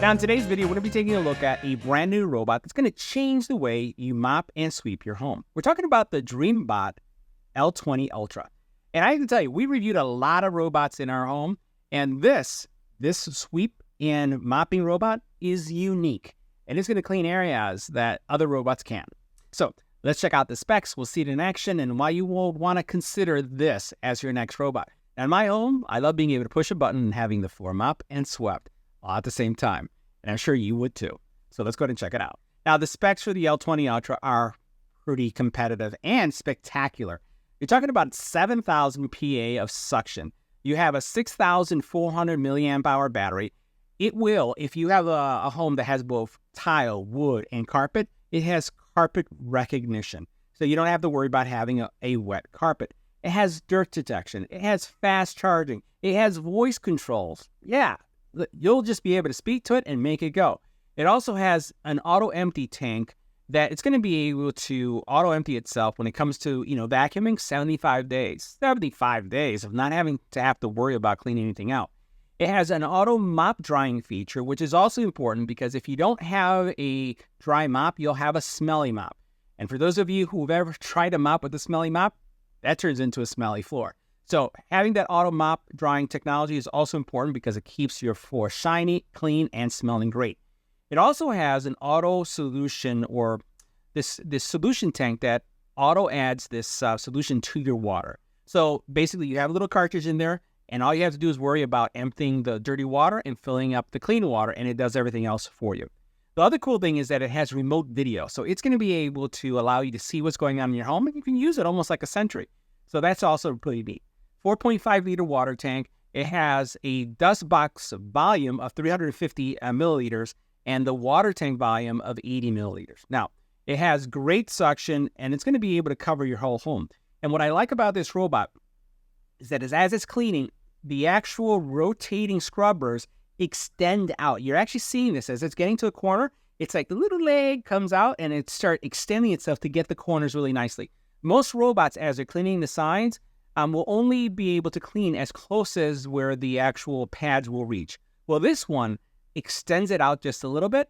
Now in today's video, we're going to be taking a look at a brand new robot that's going to change the way you mop and sweep your home. We're talking about the DreamBot L20 Ultra. And I can tell you, we reviewed a lot of robots in our home, and this sweep and mopping robot is unique. And it's going to clean areas that other robots can't. So let's check out the specs. We'll see it in action and why you will want to consider this as your next robot. Now in my home, I love being able to push a button and having the floor mopped and swept all at the same time. And I'm sure you would too. So let's go ahead and check it out. Now the specs for the L20 Ultra are pretty competitive and spectacular. You're talking about 7,000 PA of suction. You have a 6,400 milliamp hour battery. It will, if you have a home that has both tile, wood, and carpet, it has carpet recognition. So you don't have to worry about having a wet carpet. It has dirt detection. It has fast charging. It has voice controls. Yeah, you'll just be able to speak to it and make it go. It also has an auto empty tank that it's going to be able to auto empty itself when it comes to, vacuuming 75 days. 75 days of not having to worry about cleaning anything out. It has an auto mop drying feature, which is also important because if you don't have a dry mop, you'll have a smelly mop. And for those of you who've ever tried to mop with a smelly mop, that turns into a smelly floor. So having that auto mop drying technology is also important because it keeps your floor shiny, clean, and smelling great. It also has an auto solution or this solution tank that auto adds this solution to your water. So basically you have a little cartridge in there and all you have to do is worry about emptying the dirty water and filling up the clean water, and it does everything else for you. The other cool thing is that it has remote video. So it's going to be able to allow you to see what's going on in your home, and you can use it almost like a sentry. So that's also pretty neat. 4.5 liter water tank. It has a dust box volume of 350 milliliters and the water tank volume of 80 milliliters. Now, it has great suction and it's going to be able to cover your whole home. And what I like about this robot is that as it's cleaning, the actual rotating scrubbers extend out. You're actually seeing this as it's getting to a corner. It's like the little leg comes out and it starts extending itself to get the corners really nicely. Most robots, as they're cleaning the sides, will only be able to clean as close as where the actual pads will reach. Well, this one extends it out just a little bit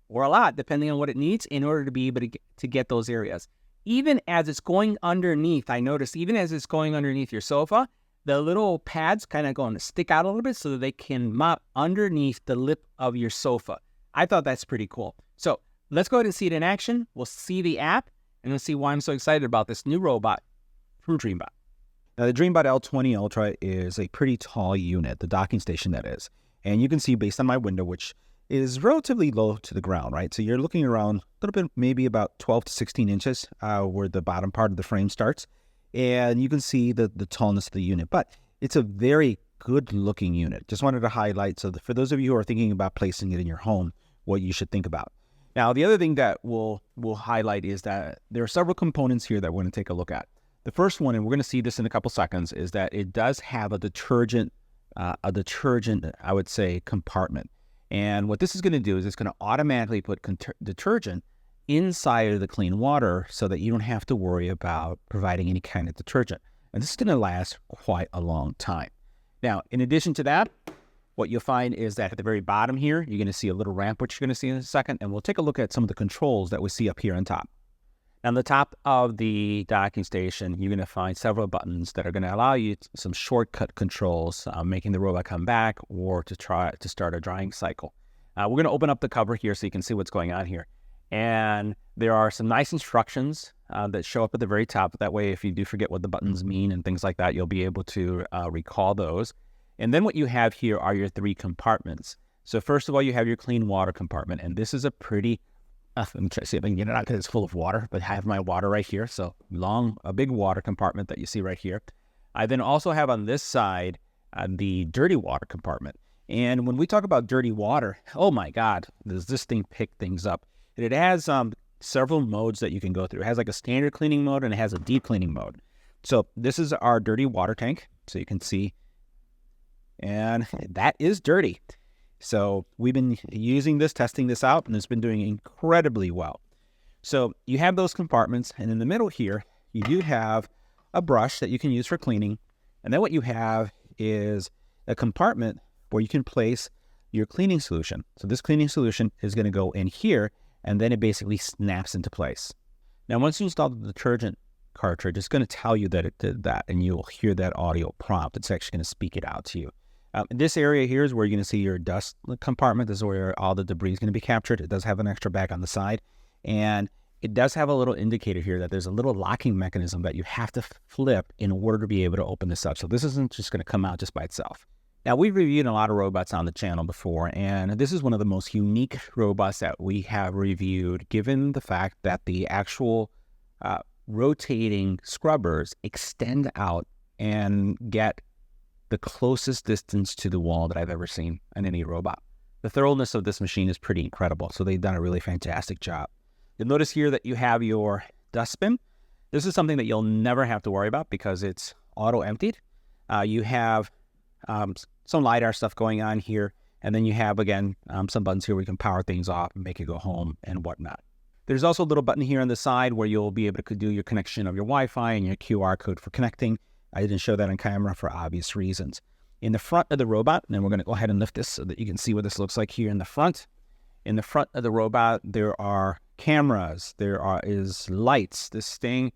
or a lot, depending on what it needs, in order to be able to get those areas. Even as it's going underneath, I noticed, even as it's going underneath your sofa, the little pads kind of going to stick out a little bit so that they can mop underneath the lip of your sofa. I thought that's pretty cool. So let's go ahead and see it in action. We'll see the app and we'll see why I'm so excited about this new robot from DreamBot. Now, the DreamBot L20 Ultra is a pretty tall unit, the docking station that is. And you can see based on my window, which is relatively low to the ground, right? So you're looking around a little bit, maybe about 12 to 16 inches where the bottom part of the frame starts. And you can see the tallness of the unit, but it's a very good looking unit. Just wanted to highlight, so for those of you who are thinking about placing it in your home, what you should think about. Now, the other thing that we'll highlight is that there are several components here that we're going to take a look at. The first one, and we're going to see this in a couple seconds, is that it does have a detergent, I would say, compartment. And what this is going to do is it's going to automatically put detergent inside of the clean water so that you don't have to worry about providing any kind of detergent. And this is going to last quite a long time. Now, in addition to that, what you'll find is that at the very bottom here, you're going to see a little ramp, which you're going to see in a second, and we'll take a look at some of the controls that we see up here on top. Now, on the top of the docking station, you're going to find several buttons that are going to allow you some shortcut controls, making the robot come back or to start a drying cycle. We're going to open up the cover here so you can see what's going on here. And there are some nice instructions that show up at the very top. That way, if you do forget what the buttons mean and things like that, you'll be able to recall those. And then what you have here are your three compartments. So first of all, you have your clean water compartment. And this is a pretty, let me try to see if I can get it out because it's full of water, but I have my water right here. So a big water compartment that you see right here. I then also have on this side the dirty water compartment. And when we talk about dirty water, oh my God, does this thing pick things up. It has several modes that you can go through. It has like a standard cleaning mode and it has a deep cleaning mode. So this is our dirty water tank. So you can see, and that is dirty. So we've been using this, testing this out, and it's been doing incredibly well. So you have those compartments, and in the middle here, you do have a brush that you can use for cleaning. And then what you have is a compartment where you can place your cleaning solution. So this cleaning solution is going to go in here, and then it basically snaps into place. Now, once you install the detergent cartridge, it's going to tell you that it did that, and you'll hear that audio prompt. It's actually going to speak it out to you. This area here is where you're going to see your dust compartment. This is where all the debris is going to be captured. It does have an extra bag on the side, and it does have a little indicator here that there's a little locking mechanism that you have to flip in order to be able to open this up. So this isn't just going to come out just by itself. Now, we've reviewed a lot of robots on the channel before, and this is one of the most unique robots that we have reviewed, given the fact that the actual rotating scrubbers extend out and get the closest distance to the wall that I've ever seen in any robot. The thoroughness of this machine is pretty incredible, so they've done a really fantastic job. You'll notice here that you have your dustbin. This is something that you'll never have to worry about because it's auto-emptied. You have some LiDAR stuff going on here, and then you have, again, some buttons here where you can power things off and make it go home and whatnot. There's also a little button here on the side where you'll be able to do your connection of your Wi-Fi and your QR code for connecting. I didn't show that on camera for obvious reasons. In the front of the robot, and we're going to go ahead and lift this so that you can see what this looks like here in the front. In the front of the robot, there are cameras, is lights. This thing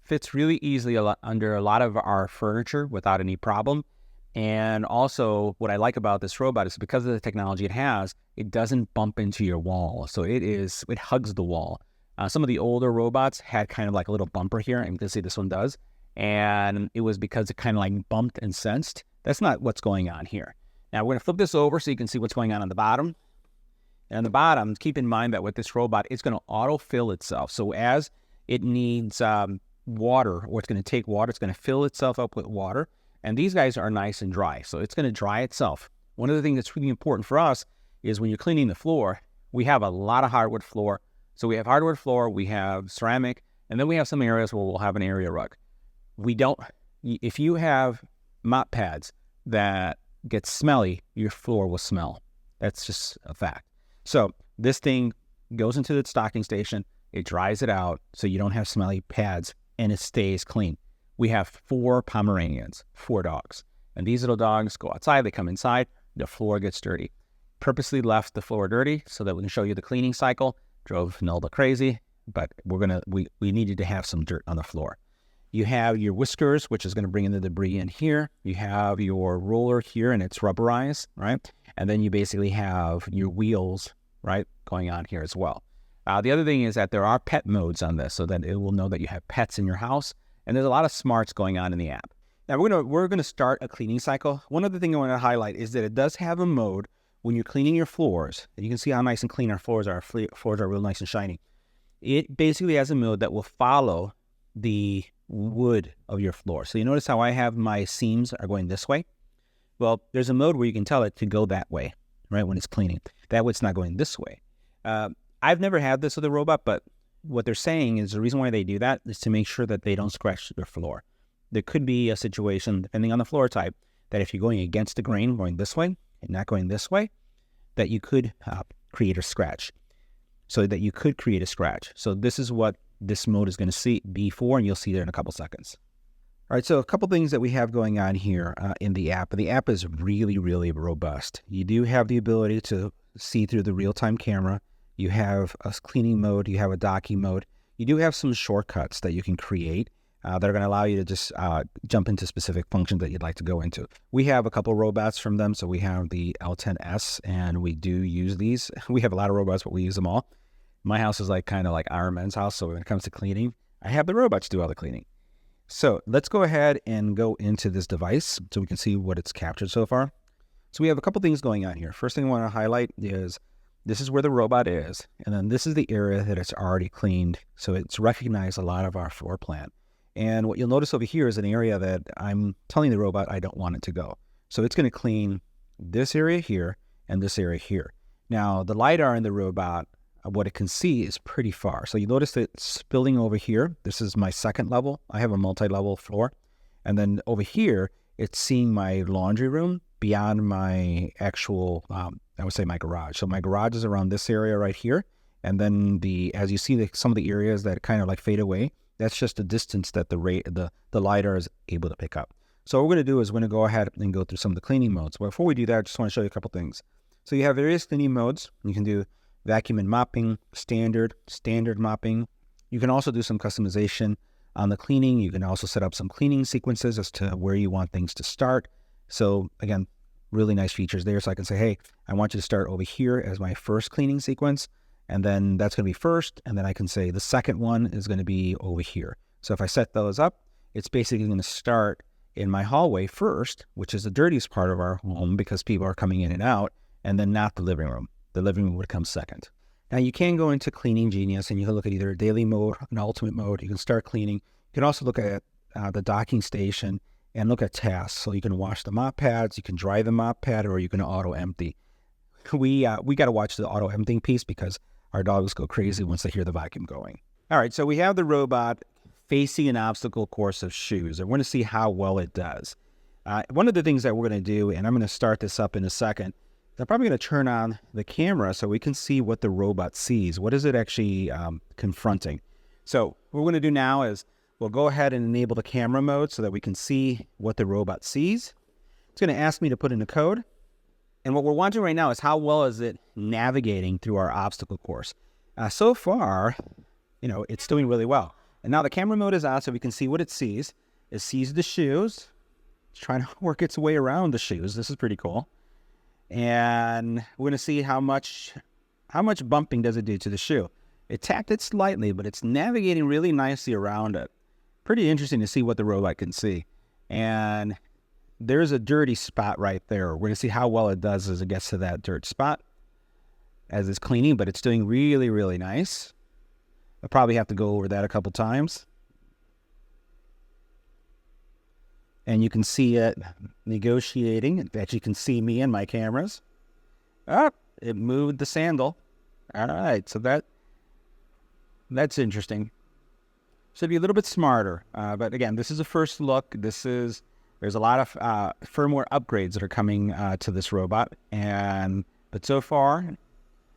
fits really easily under a lot of our furniture without any problem. And also, what I like about this robot is because of the technology it has, it doesn't bump into your wall. So it hugs the wall. Some of the older robots had kind of like a little bumper here, and you can see this one does. And it was because it kind of like bumped and sensed. That's not what's going on here. Now, we're going to flip this over so you can see what's going on the bottom. And on the bottom, keep in mind that with this robot, it's going to autofill itself. So as it needs water, or it's going to take water, it's going to fill itself up with water. And these guys are nice and dry, so it's going to dry itself. One of the things that's really important for us is when you're cleaning the floor, we have a lot of hardwood floor. So we have hardwood floor, we have ceramic, and then we have some areas where we'll have an area rug. If you have mop pads that get smelly, your floor will smell. That's just a fact. So this thing goes into the stocking station, it dries it out so you don't have smelly pads, and it stays clean. We have 4 Pomeranians, 4 dogs. And these little dogs go outside, they come inside, the floor gets dirty. Purposely left the floor dirty so that we can show you the cleaning cycle. Drove Nelda crazy, but we needed to have some dirt on the floor. You have your whiskers, which is going to bring in the debris in here. You have your roller here, and it's rubberized, right? And then you basically have your wheels, right, going on here as well. The other thing is that there are pet modes on this so that it will know that you have pets in your house. And there's a lot of smarts going on in the app. Now, we're gonna start a cleaning cycle. One other thing I want to highlight is that it does have a mode when you're cleaning your floors. And you can see how nice and clean our floors are. Our floors are real nice and shiny. It basically has a mode that will follow the wood of your floor. So you notice how I have my seams are going this way? Well, there's a mode where you can tell it to go that way, right, when it's cleaning. That way it's not going this way. I've never had this with a robot, but what they're saying is the reason why they do that is to make sure that they don't scratch their floor. There could be a situation, depending on the floor type, that if you're going against the grain, going this way and not going this way, that you could create a scratch. So this is what this mode is going to be for, and you'll see there in a couple seconds. All right, so a couple things that we have going on here in the app. The app is really, really robust. You do have the ability to see through the real-time camera. You have a cleaning mode. You have a docking mode. You do have some shortcuts that you can create that are going to allow you to just jump into specific functions that you'd like to go into. We have a couple robots from them. So we have the L10S, and we do use these. We have a lot of robots, but we use them all. My house is kind of like Iron Man's house. So when it comes to cleaning, I have the robots do all the cleaning. So let's go ahead and go into this device so we can see what it's captured so far. So we have a couple things going on here. First thing I want to highlight is this is where the robot is, and then this is the area that it's already cleaned. So it's recognized a lot of our floor plan. And what you'll notice over here is an area that I'm telling the robot I don't want it to go. So it's going to clean this area here and this area here. Now, the LiDAR in the robot, what it can see is pretty far. So you notice that it's spilling over here. This is my second level. I have a multi-level floor. And then over here, it's seeing my laundry room beyond my actual, I would say my garage. So my garage is around this area right here. And then as you see some of the areas that kind of fade away, that's just the distance that the LiDAR is able to pick up. So what we're going to do is we're going to go ahead and go through some of the cleaning modes. But before we do that, I just want to show you a couple things. So you have various cleaning modes. You can do vacuum and mopping, standard mopping. You can also do some customization on the cleaning. You can also set up some cleaning sequences as to where you want things to start. So again, really nice features there. So I can say, hey, I want you to start over here as my first cleaning sequence, and then that's going to be first, and then I can say the second one is going to be over here. So if I set those up, it's basically going to start in my hallway first, which is the dirtiest part of our home because people are coming in and out, and then not the living room. The living room would come second. Now you can go into Cleaning Genius and you can look at either a daily mode, an ultimate mode. You can start cleaning. You can also look at the docking station and look at tasks. So you can wash the mop pads, you can dry the mop pad, or you can auto empty. We got to watch the auto emptying piece because our dogs go crazy once they hear the vacuum going. All right, so we have the robot facing an obstacle course of shoes. I want to see how well it does. One of the things that we're going to do, and I'm going to start this up in a second, I'm probably going to turn on the camera so we can see what the robot sees. What is it actually confronting? So what we're going to do now is we'll go ahead and enable the camera mode so that we can see what the robot sees. It's going to ask me to put in a code. And what we're watching right now is how well is it navigating through our obstacle course. So far, it's doing really well. And now the camera mode is on so we can see what it sees. It sees the shoes. It's trying to work its way around the shoes. This is pretty cool. And we're going to see how much bumping does it do to the shoe. It tapped it slightly, but it's navigating really nicely around it. Pretty interesting to see what the robot can see. And there's a dirty spot right there. We're going to see how well it does as it gets to that dirt spot as it's cleaning, but it's doing really, really nice. I'll probably have to go over that a couple times. And you can see it negotiating. In fact, you can see me and my cameras. Oh, it moved the sandal. All right, so that's interesting. Should be a little bit smarter. But again, this is a first look. There's a lot of firmware upgrades that are coming to this robot. But so far,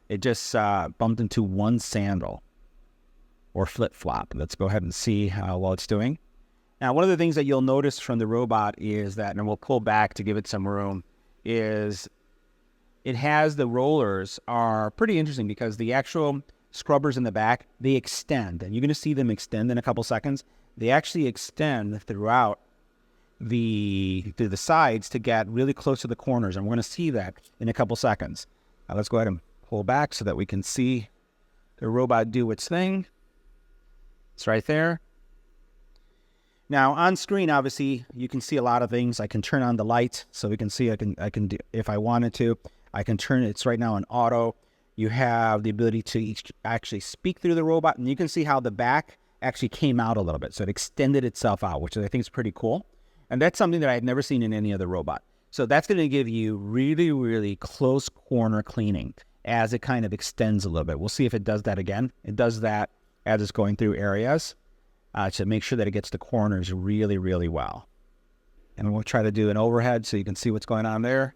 it just bumped into one sandal or flip-flop. Let's go ahead and see how well it's doing. Now, one of the things that you'll notice from the robot is that, and we'll pull back to give it some room, is it has the rollers are pretty interesting because the actual scrubbers in the back, they extend. And you're going to see them extend in a couple seconds. They actually extend throughout the sides to get really close to the corners. And we're going to see that in a couple seconds. Now, let's go ahead and pull back so that we can see the robot do its thing. It's right there. Now on screen, obviously, you can see a lot of things. I can turn on the light so we can see. I can do, if I wanted to, I can turn it. It's right now on auto. You have the ability to actually speak through the robot, and you can see how the back actually came out a little bit. So it extended itself out, which I think is pretty cool. And that's something that I had never seen in any other robot. So that's going to give you really, really close corner cleaning as it kind of extends a little bit. We'll see if it does that again. It does that as it's going through areas. To make sure that it gets the corners really, really well. And we'll try to do an overhead so you can see what's going on there.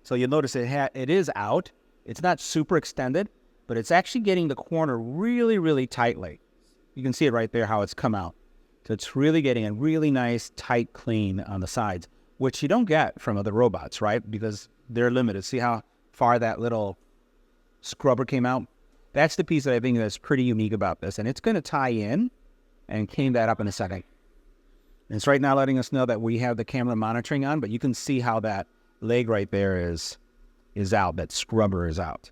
So you'll notice it is out. It's not super extended, but it's actually getting the corner really, really tightly. You can see it right there, how it's come out. So it's really getting a really nice, tight clean on the sides, which you don't get from other robots, right? Because they're limited. See how far that little scrubber came out? That's the piece that I think that's pretty unique about this. And it's going to tie in and clean that up in a second. And it's right now letting us know that we have the camera monitoring on, but you can see how that leg right there is out. That scrubber is out.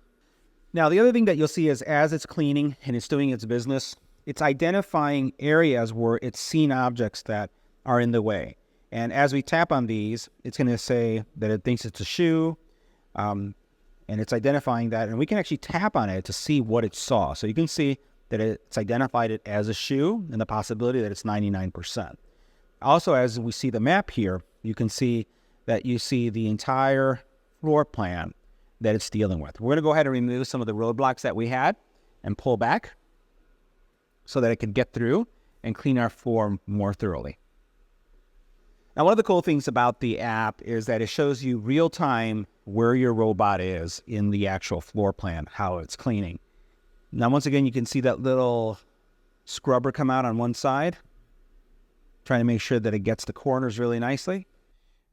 Now, the other thing that you'll see is as it's cleaning and it's doing its business, it's identifying areas where it's seen objects that are in the way. And as we tap on these, it's going to say that it thinks it's a shoe, and it's identifying that, and we can actually tap on it to see what it saw. So you can see that it's identified it as a shoe and the possibility that it's 99%. Also, as we see the map here, you can see that you see the entire floor plan that it's dealing with. We're going to go ahead and remove some of the roadblocks that we had and pull back so that it can get through and clean our floor more thoroughly. Now, one of the cool things about the app is that it shows you real time where your robot is in the actual floor plan, how it's cleaning. Now, once again, you can see that little scrubber come out on one side, trying to make sure that it gets the corners really nicely.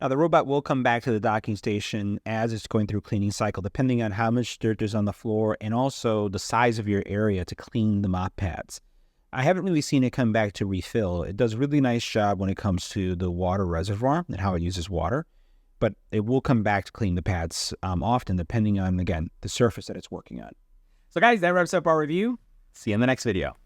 Now, the robot will come back to the docking station as it's going through cleaning cycle, depending on how much dirt there's on the floor and also the size of your area to clean the mop pads. I haven't really seen it come back to refill. It does a really nice job when it comes to the water reservoir and how it uses water, but it will come back to clean the pads often, depending on, again, the surface that it's working on. So guys, that wraps up our review. See you in the next video.